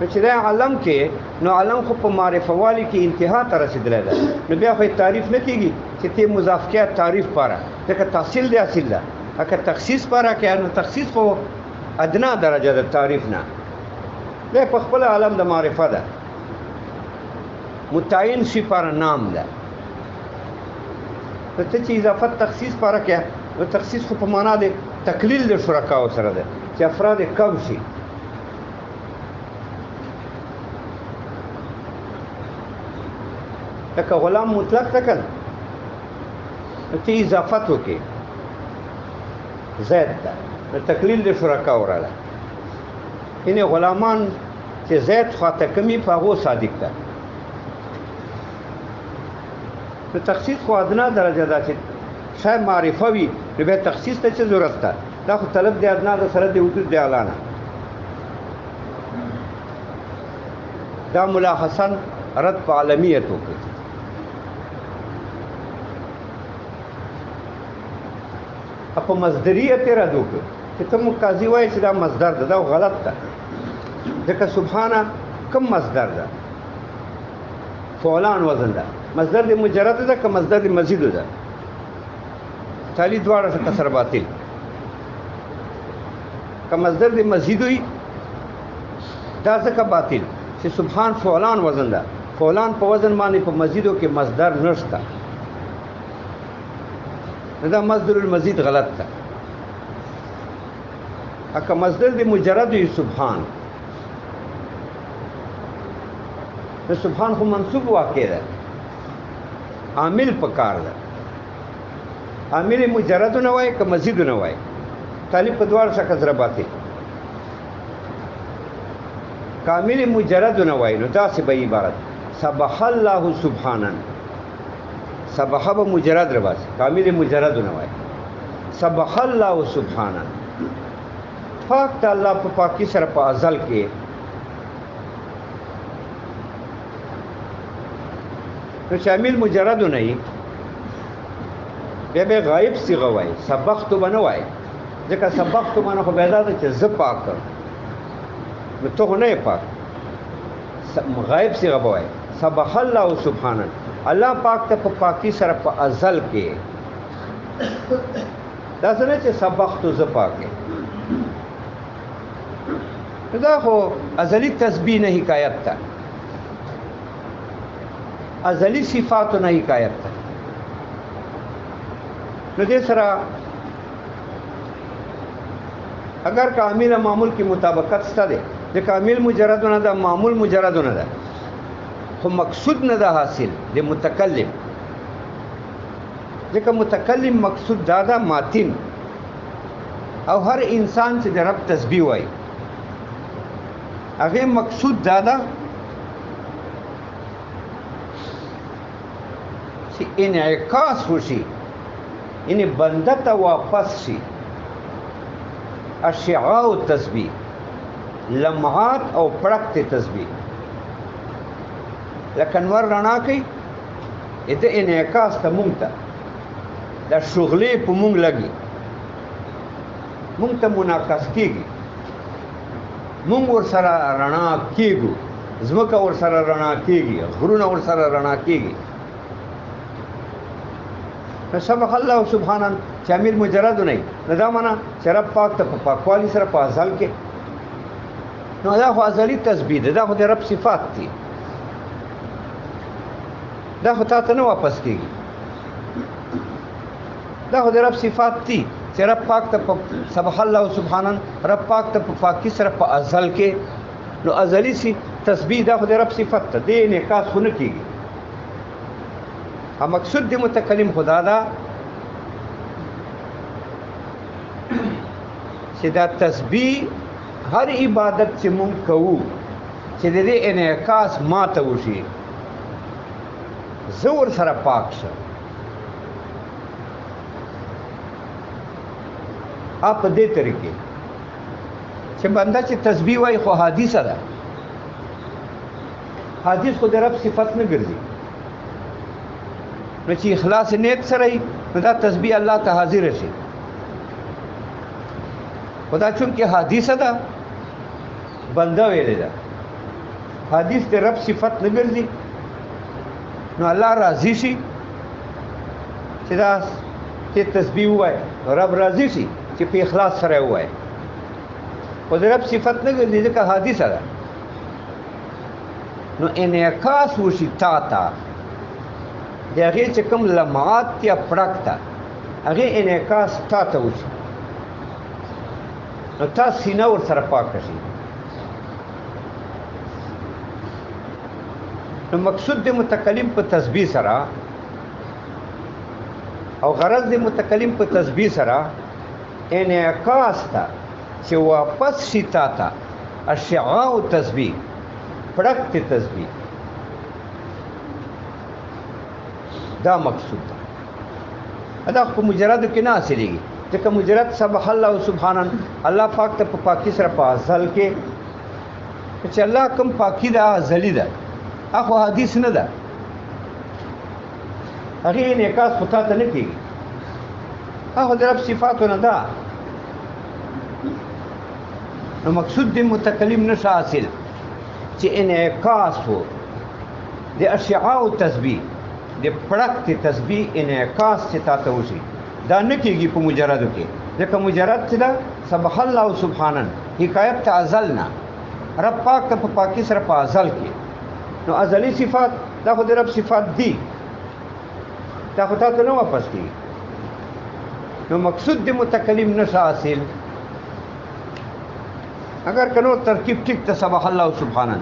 چې دا علم کې نو علم خو په معرفه والی کې انتها ته رسیدلی ده نو بیا خو تعریف نه کېږي چې ته مضاف کیا تعریف پاره ځکه تحصیل دی اصل ده اگر تخصیص پاره کې نو تخصیص خو ادنا درجه د تعریف نه دا په خپل علم د معرفه ده متعین شي پر نام ده ته چې اضافت تخصیص پاره کې نو تخصیص خو په معنا د تقلیل د شرکاو سره ده چې افراد کم شي لکه غلام مطلق تکل ته اضافت وکې زید ده تقلیل د شرکا وراله اینه غلامان چې زید خاطر کمی په هغه صادق ده نو تخصیص خو ادنا درجه ده چې شاید معرفه وي نو بیا تخصیص ته څه ضرورت ده دا خو طلب د ادنا د سره د وجود د اعلانه دا مولا حسن رد په عالمیت وکړي په مصدریت رد وکړي چې ته قاضي وایي چې دا مصدر ده دا غلط ده ځکه سبحانه کم مصدر ده فعلان وزن ده مصدر د مجرد ده که مصدر د مزید ده تالی دواړه څه کسر باطل که مصدر د مزید وي دا ځکه باطل چې سبحان فعلان وزن ده فعلان په وزن باندې په مزیدو کې مصدر نشته دا مصدر المزید غلط ده اکه مصدر د مجرد وي سبحان نو سبحان خو منصوب واقع ده عامل پکار ده عامل مجرد نه وای که مزید نه وای طالب په دوار شکه سره باطل کامل مجرد نه وای نو تاسو به عبارت سبح الله سبحانا سبح به مجرد رباس کامل مجرد نه وای سبح الله سبحانا پاک ته الله په پاکي سره په ازل کې نو شامل مجرد نه ای به غایب صيغه وای سبقت بنه وای ځکه سبقت معنی خو پیدا ده چې ز پاک نو ته نه پاک غایب صيغه وای سبح الله سبحانه الله پاک ته په پاکي سره په ازل کې دا څنګه چې سبقت ز پاک دا خو ازلی تسبیح نه حکایت ده ازلی صفاتو نه حکایت ده نو دې سره اگر کامل معمول کی مطابقت شته ده د کامل مجرد نه ده معمول مجرد نه ده خو مقصود نه ده حاصل د متکلم ځکه متکلم مقصود دا ده ماتن او هر انسان چې د رب تسبیح وایي هغه مقصود دا ده چې انعکاس وشي یعنی بنده ته واپس شي اشعاع التسبیح لمعات او پړق تسبیح لکه نور رڼا کوي اته انعکاس ته مونږ ته دا شغلې په مونږ لګي مونږ ته منعکس کیږي مونږ ور سره رڼا کیږو زمکه ور سره رڼا کیږي غرونه ور سره رڼا کیږي سبح الله سبحانه شامل مجرد نه دا معنا چې رب پاک ته په پاکوالي سره په ازل کې نو دا خو ازلی تسبیح ده دا خو د رب صفات دي دا خو تا ته نه واپس کیږي دا خو د رب صفات دي چې رب پاک ته سبح الله سبحانه رب پاک ته په پاکي سره په ازل کې نو ازلی سي تسبیح دا خو د رب صفات ده دې انعکاس خو نه کیږي مقصود د متکلم خدا دا چې دا تسبیح هر عبادت چې مونږ کوو چې د دې انعکاس ماته وشي زور سره پاک شه اپ دې طریقې چې بنده چې تسبیح وایي خو حدیث ده حدیث خو د رب صفت نه ګرځي نو چې اخلاص نیت سره نو دا تسبیح الله ته حاضر شي خدا چون کې حدیث ده بنده ویلې ده حدیث د رب صفت نه ګرځي نو الله راضي شي چې دا ته تسبیح وای رب راضي شي چې په اخلاص سره وای خو د رب صفت نه ګرځي ځکه حادثه ده نو انعکاس وشي تا ته د هغې چې کوم لمعات یا پړک ته هغې انعکاس تا ته وشي نو تا سینه ورسره پاکه شي نو مقصود د متکلم په تسبیح سره او غرض د متکلم په تسبیح سره انعکاس ته چې واپس شي تا ته اشعاع تسبیح پړک ته تسبیح دا مقصود ده دا په مجرد کې نه حاصلېږي ځکه مجرد سبح الله سبحان الله پاک ته په پاکي سره په ازل کې چې الله کوم پاکي ده ازلی ده اخو حدیث نه ده هغې انعکاس خو تا ته نه کېږي هغه د رب صفاتو نه ده نو مقصود د متکلم نشه حاصل چې انعکاس و د اشعاع تسبیح د پړک ته تسبیح انعکاس چې تا ته وشي دا نه کېږي په مجردو کې ځکه مجرد چې ده سبح الله سبحانا حکایت ته ازل نه رب پاک ته په پاکي سره په ازل کې نو ازلی صفات دا خو د رب صفات دي دا خو تا ته نه واپس کېږي نو مقصود د متکلم نشه حاصل اگر کنو ترکیب ٹھیک ته سبح الله سبحانا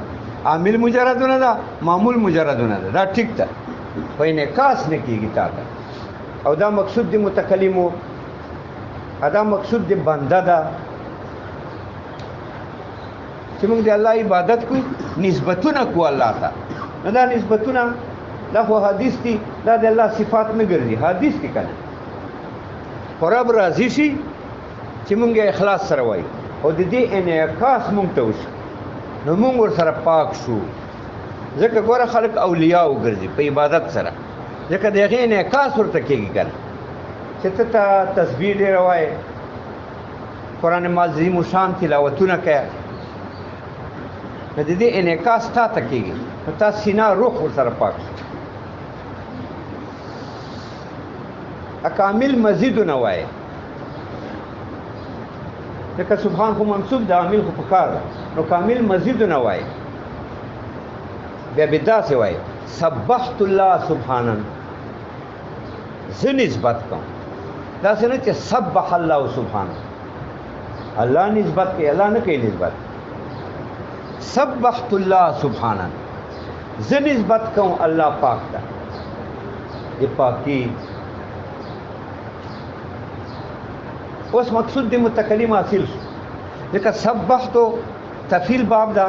عامل مجردونه ده معمول مجردونه ده دا ٹھیک ده خو انعکاس نه کېږي تا ته او دا مقصود د متکلمو دا مقصود د بنده ده چې موږ د الله عبادت کوو نسبتونه کوو الله ته نو دا نسبتونه دا خو حدیث دي دا د الله صفات نه ګرځي حدیث دي که نه خو رب راضي شي چې موږ اخلاص سره وایو او د دې انعکاس موږ ته وشي نو موږ ورسره پاک شو ځکه ګوره خلک اولیاء وګرځي په عبادت سره ځکه د هغې انعکاس ورته کېږي که نه چې ته ته تسبیح ډېره وایې قرآن عظیم الشان تلاوتونه کوې نو د دې انعکاس تا ته کېږي نو تا سینه روح ورسره پاک شو کامل مزیدونه وایې ځکه سبحان خو منصوب د عامل خو په کار ده نو کامل مزیدونه وایې بیا به داسې وایې سبحت الله سبحانا زه نسبت کوم داسې نه چې سبح الله سبحانه الله نسبت کوي الله نه کوي نسبت سبحت الله سبحانه زه نسبت کوم الله پاک ته د پاکي اوس مقصود د متکلم حاصل شو ځکه سبحتو تفیل باب ده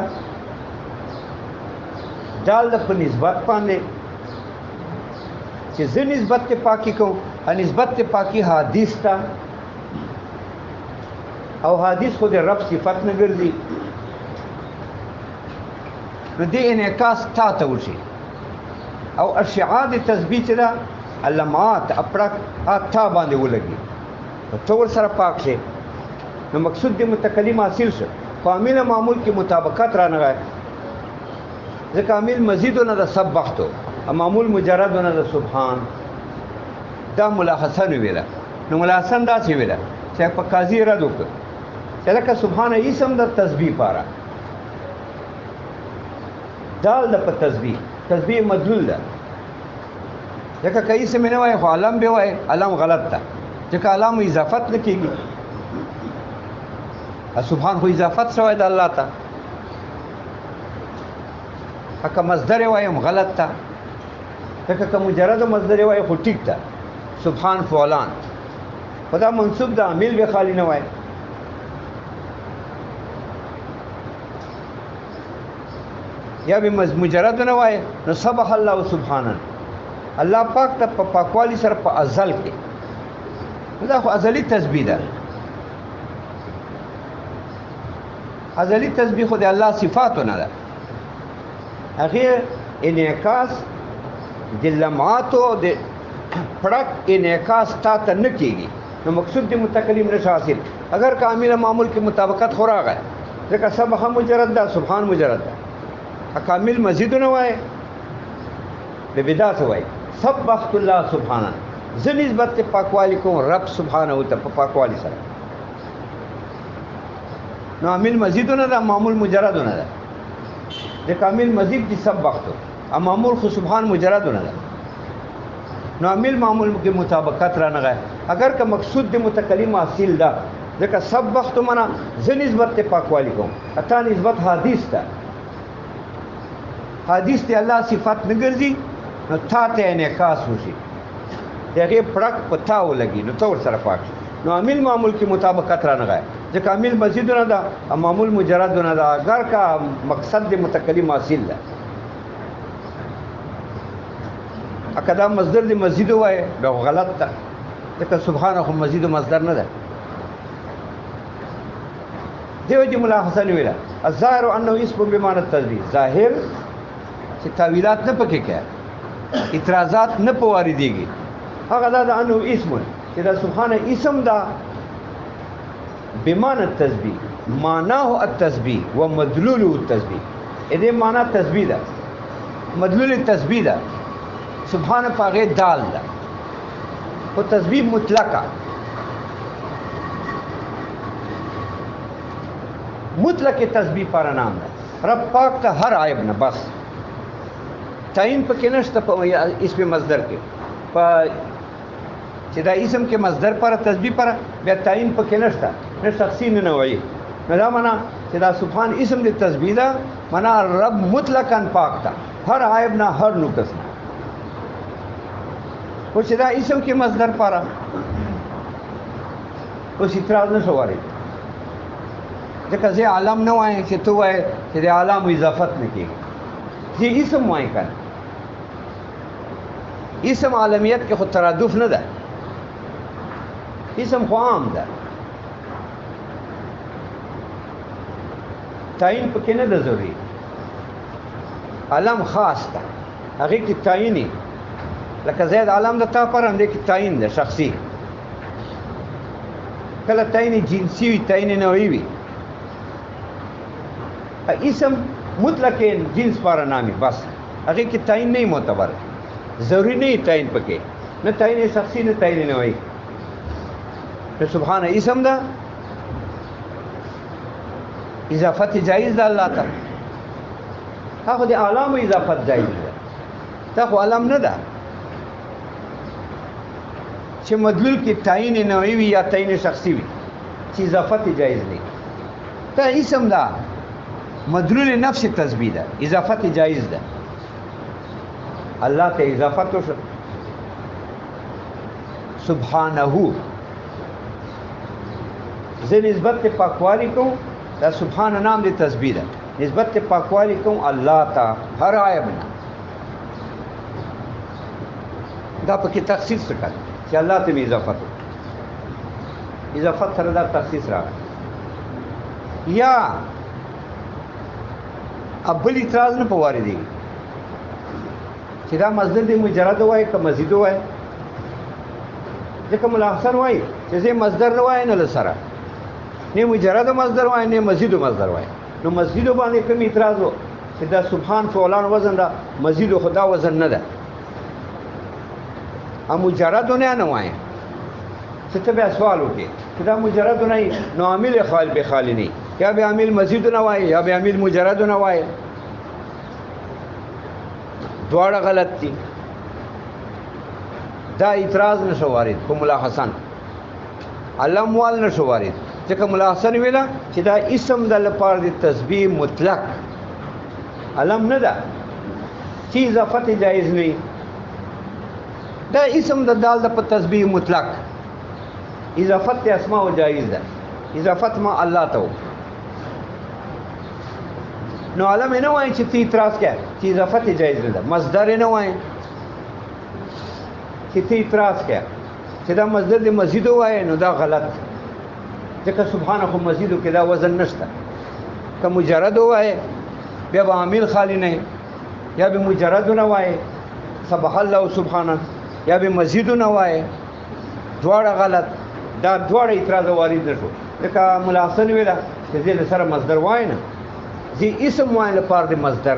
دال د په نسبت باندې چې زه نسبت ته پاکي کوم نسبت ته پاکي حدیث ته او حدیث خو د رب صفت نه ګرځي نو دې انعکاس تا ته وشي او اشعاع د تسبیح چې ده علامات اپړک تا باندې ولګي ته ورسره پاک شي نو مقصود د متکلم حاصل شو په عامل معمول کې مطابقت رانغی ځکه عامل مزیدونه د سبحتو معمول مجردونه د سبحان دا ملاحسن ویله نو ملاحسن داسې ویله چې په قاضي رد وکړه چې لکه سبحان اسم د تسبیح پاره دال د په تسبیح مدلول ده ځکه که اسم نه وایي خو علم به وایي علم غلط ده ځکه علم اضافت نه کېږي سبحان خو اضافت شوی د الله ته که مصدر وایم غلط ده ځکه که مجرد مصدر وای خو ټیک ده سبحان فعلان خدا منصوب ده عامل به خالی نه وای یا به مجرد نه وای نو سبح الله سبحانا الله پاک ته په پاکوالی سره په ازل کې دا خو ازلی تسبیح ده ازلی تسبیح خو د الله صفاتو نه ده هغه انعکاس د لمعاتو د پړک انعکاس تا ته نه کېږي نو مقصود د متکلم نشه حاصل اگر کامل معمول کې مطابقت خو راغی ځکه سبح مجرد ده سبحان مجرد ده کامل مزیدونه وایي د بدعت وایي سبحت الله سبحانه زه نسبت پاکوالی کوم رب سبحانه ته په پاکوالی سره نو عامل مزیدونه ده معمول مجردونه ده د کامل مزید دي سبحت او معمول خو سبحان مجردونه ده نو عامل معمول کې مطابقت را نه اگر که مقصود د متکلم اصل ده ځکه سبحت معنا زه نسبت پاکوالی کوم اته نسبت حدیث ته حدیث ته الله صفات نه ګرځي نو تا ته انعکاس وشي دغه پړک پتا ولګي نو تور سره پاک نو عامل معمول کې مطابقت را نه ځکه عامل مزیدونه ده او معمول مجردونه ده اگر کا مقصد د متکلم اصل ده اکدا مصدر د مزید وای دا غلط ده ځکه سبحانه خو مزید مصدر نه ده دیو جی ملاحظه ویلا الظاهر انه اسم بمعنى التسبيح ظاهر چې تعویلات نه پکې کوي اعتراضات نه پواریديږي هغه دا انه اسم چې دا سبحانه اسم ده بمعنى التسبيح معناه التسبيح ومدلوله التسبيح دې معنی تسبیح ده مدلول التسبیح ده سبحانه پاغه دال ده او تسبیح مطلقه مطلق تسبیح پر نام ده رب پاک ته هر عیب نه بس تعین پکې نشته په اسم مصدر کې په چې دا اسم کې مصدر پر تسبیح پر بیا تعین پکې نشته نه شخصي نه نوعي نه دا معنا چې دا سبحان اسم د تسبیح ده معنا رب مطلقاً پاک ده هر عیب نه هر نقص نه او چې دا اسم کې مصدر پر اوس اعتراض نه شواري ځکه زه عالم نه وایم چې تو وای چې د عالم اضافت نه کیږي زه اسم وایم کنه اسم عالمیت کې خود ترادف نه ده اسم خو عام ده تعین پکې نه ده ضروري علم خاص ده هغه کې تعیني لکه زید علم ده تا پر هم دې کې تعین ده شخصي کله تعین جنسي وي تعین نوعي وي اسم مطلق جنس پر نامي بس هغه کې تعین نه معتبر ضروری نه تعین پکې نه تعین شخصي نه تعین نوعي تو سبحان اسم ده اضافت جائز ده الله تعالی هغه د اعلام اضافت جائز ده تا خو علم نه ده چې مدلول کې تعین نوعي وي یا تعین شخصي وي چې اضافت جائز نه ته اسم ده مدلول نفس تسبیح ده اضافت جائز ده الله ته اضافت وشو سبحانه زه نسبت پاکوالی کوم دا سبحان نام دی تسبیح ده نسبت پاکوالی کوم الله ته هر عیب نه دا پکې تخصیص وکړ چې الله ته اضافت اضافت سره دا تخصیص راغی یا ابل اعتراض نه پواری دی چې دا مصدر دی مجرد وای که مزید وای ځکه ملاحظن وای چې زه مصدر نه وای نه لسره نه مجرد مصدر وای نه مزید مصدر وای نو مزید باندې کوم اعتراض و چې دا سبحان فعلان وزن دا مزید خدا وزن نه ده ا مجرد نه وای څه ته بیا سوال وکي چې دا مجرد نه نو عامل خال به خالی نه یا به عامل مزید نه وای یا به عامل مجرد نه وای دواړه غلط دي دا اعتراض نشو وارد کوم ملاحسن علم وال نشو وارد ځکه ملاحسن ویلا چې دا اسم د لپاره د تسبیح مطلق علم نه ده چې اضافت جایز نه دا اسم د دال د تسبیح مطلق اضافت اسماء جایز ده اضافت ما الله ته نو علم نه وای چې تی اعتراض کوي چې اضافت جایز نه ده مصدر نه وای چې تی اعتراض کوي چې دا مصدر د مزید وای نو دا غلط ځکه سبحانه خو مزیدو کې دا وزن نشته که مجرد وای بیا به عامل خالی نه یا به مجرد نه وای سبح الله سبحانه یا به مزید نه وای دواړه غلط دا دواړه اعتراض وارد نشو لکه ملاحسن ویلا چې دې سره مصدر وای نه زی اسم وای لپاره د مصدر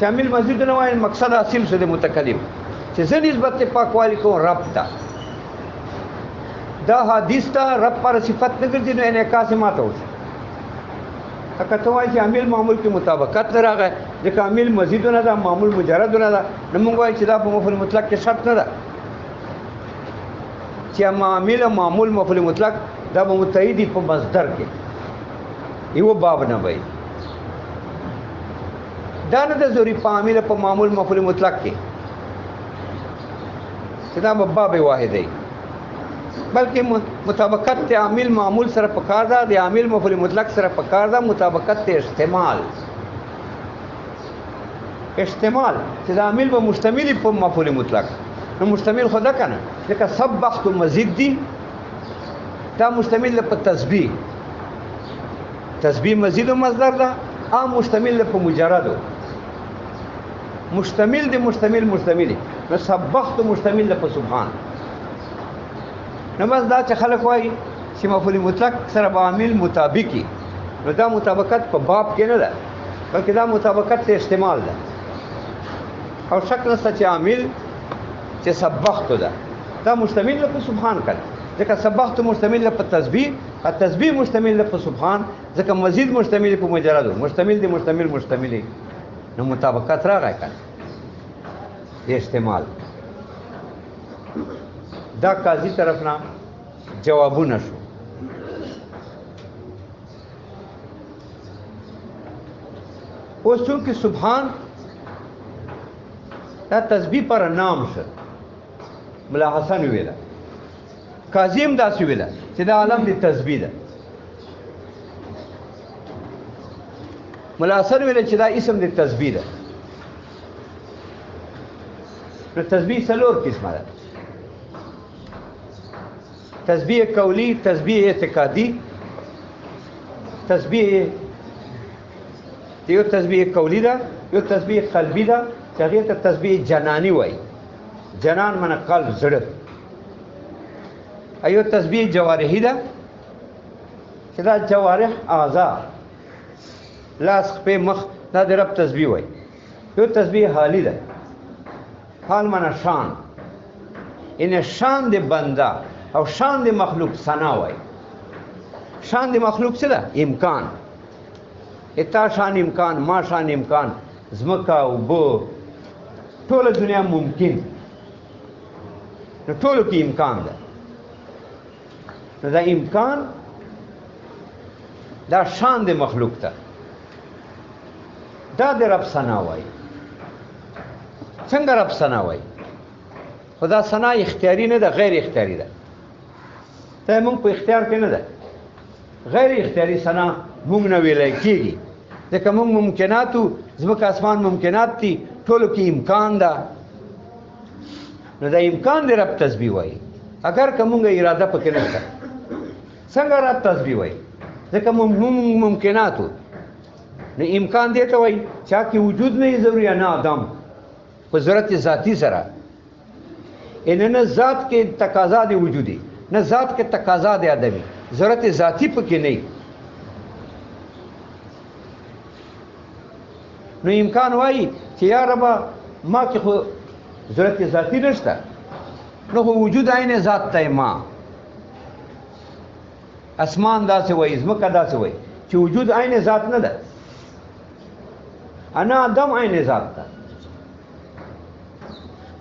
شامل مزید نه وای مقصد حاصل شو د متکلم چې زه نسبت پاکوالی کوم رب ته دا حدیث ته رب پر صفت نه ګرځي نو انعکاس ماته وشي اګه ته وایي چې عامل معمول کې مطابقت راغی ځکه عامل مزید نه ده معمول مجرد نه ده نو موږ وایو چې دا په مفعول مطلق کې شرط نه ده چې عامل معمول مفعول مطلق دا به متعدی په مصدر کې یو باب نه وایي دا نه د ضروري په عامل په معمول مفعول مطلق کې چې دا باب واحد دی بلکې مطابقت ته عامل معمول سره پکار ده د عامل مفعول مطلق سره پکار ده مطابقت ته استعمال چې د عامل به مشتمل په مفعول مطلق نو مشتمل خدا کنه ځکه سبحت مزید دي دا مشتمل په تسبیح مزید مصدر ده عام مشتمل په مجرد مشتمل نو سبحت مشتمل په سبحان نو بس دا چې خلک وایي چې مفعول مطلق سره به عامل مطابقي نو دا مطابقت په باب کې نه ده بلکې دا مطابقت ته استعمال ده او شک نشته چې عامل چې سبحت ده دا مشتمل په سبحان کړه ځکه سبحت مشتمل په تسبیح او تسبیح مشتمل په سبحان ځکه مزید مشتمل په مجرد مشتمل نو مطابقت راغی کړه استعمال دا قاضی طرف نه جوابونه شو اوس چونکې سبحان دا تسبیح پر نام شو ملا حسن ویله قاضی هم داسې ویله چې دا عالم د تسبیح ده ملا حسن ویله چې دا اسم د تسبیح ده نو تسبیح څلور قسمه ده تسبیح قولی تسبیح اعتقادی یو تسبیح قولی ده یو تسبیح قلبی ده چې هغې ته تسبیح جنانی وایي جنان معنی قلب زړه ایو تسبیح جوارحی ده چې دا جوارح اعضا لاس خپې مخ دا د رب تسبیح وایي یو تسبیح حالی ده حال معنی شان ان شان د بنده او شان د مخلوق ثنا وای شان د مخلوق څه ده امکان اتا شان امکان ما شان امکان زمکا او بو ټول دنیا ممکن نو ټول کې امکان ده نو دا امکان دا شان د مخلوق ته دا د رب ثنا وای څنګه رب ثنا وای خدا ثنا اختیاري نه ده غیر اختیاري ده ته مونږ په اختیار کې نه ده غیر اختیاري ثنا مونږ نه ویلای کېږي ځکه مونږ ممکناتو ځمکه اسمان ممکنات دي ټولو کې امکان ده نو دا امکان د رب تسبیح وایي اگر که مونږ اراده پکې نه شته څنګه رب تسبیح وایي ځکه مونږ ممکناتو نو امکان دی ته وایي چا کې وجود نه ضروري نه آدم په ضرورت ذاتی سره ان نه ذات کې تقاضا دی وجودي نه ذات کې تقاضا دی آدمی ضرورت ذاتی پکې نه نو امکان وایي چې یا رب ما کې خو ضرورت ذاتی نشته نو خو وجود عین ذات ته ما اسمان داسې وایي ځمکه داسې وایي چې وجود عین ذات نه ده انا آدم عین ذات ده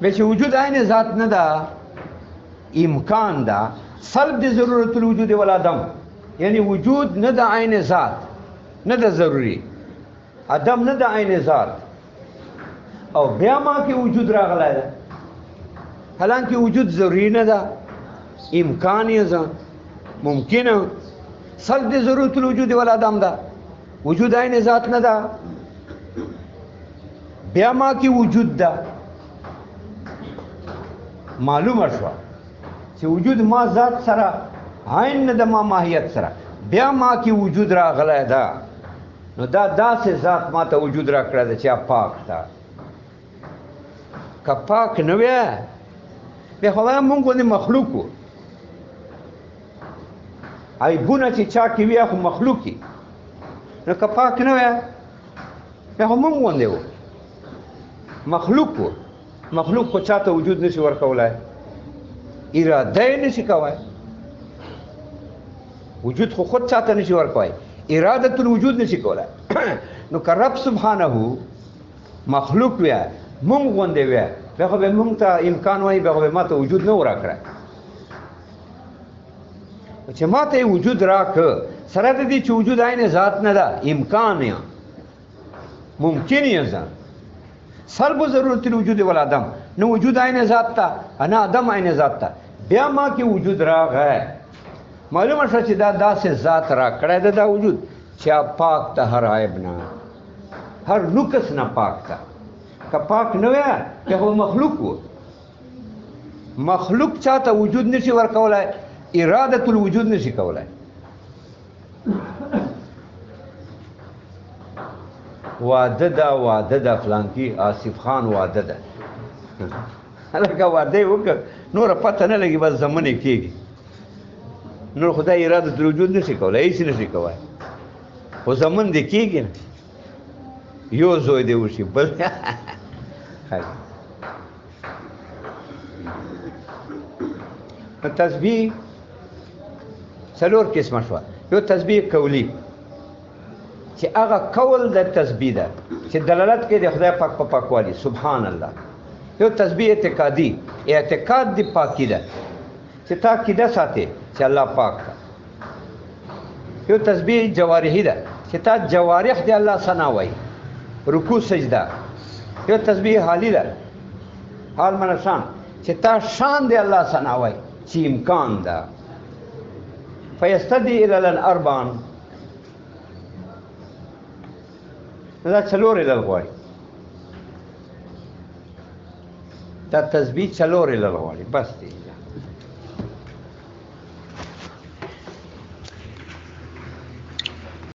به چې وجود عین ذات نه ده امکان ده سلب د ضرورت الوجود والعدم یعنی وجود نه ده عین ذات نه ده ضروری عدم نه ده عین ذات او بیا ما کې وجود راغلی ده حالانکه وجود ضروری نه ده امکان یې ده ممکنه سلب د ضرورت الوجود والعدم ده وجود عین ذات نه ده بیا ما کې وجود ده معلومه شوه چې وجود ما ذات سره عین نه ده ما ماهیت سره بیا ما کې وجود راغلی ده نو دا داسې ذات ما ته وجود را کړی ده چې پاک ده که پاک نه وی بیا خو مونږ غوندې مخلوق وو عیبونه چې چا کې وي خو مخلوق وي نو که پاک نه وی بیا خو مونږ غوندې وو مخلوق کو چاته وجود نشي ورکولای، اراده نشي کوای. وجود خو خود چاته نشي ورکوای، اراده الوجود نشي کولای. نو که رب سبحانه مخلوق ویا مونږ غوندې ویا، بیا خو به مونږ ته امکان وای، بیا خو به ما ته وجود نه ورکړی. چې ما ته وجود راکړه سره د دې چې وجود عین ذات نه ده، امکان یا ممکن یا ځان سلب ضرورت الوجود والعدم. نو وجود عین ذات تا، انا عدم عین ذات تا، بیا ما کې وجود راغی. معلومه شوه چې دا داسې ذات را کړی ده دا وجود چې پاک ته هر عیب نه، هر نقص نه پاک ته. که پاک نه وی بیا خو مخلوق و. مخلوق چاته وجود نشي ورکولای، اراده الوجود نشي کولای. واده ده فلانکی آصف خان واده ده. لکه واده وکړه نور پته نه لګي، بس زمنه کېږي. نور خدای اراده الوجود نشي کولای، هیڅ نشي کولای. خو زمن دې کېږي نه، یو زوی دې وشي بل. تسبیح څلور قسمه شوه. یو تسبیح قولی چې هغه قول د تسبیح ده چې دلالت کوي د خدای پاک په پاکوالي، سبحان الله. یو تسبیح اعتقادي، اعتقاد د پاکی ده چې تا عقیده ساتي چې الله پاک ده. یو تسبیح جوارحي ده چې تا جوارح د الله ثنا وایي، رکوع سجده. یو تسبیح حالی ده، حال من شان، چې تا شان د الله ثنا وایي چې امکان ده. فیستدی الی الاربعان، دا څلور علل غواړي. دا تسبیح څلور علل غواړي، بس دی.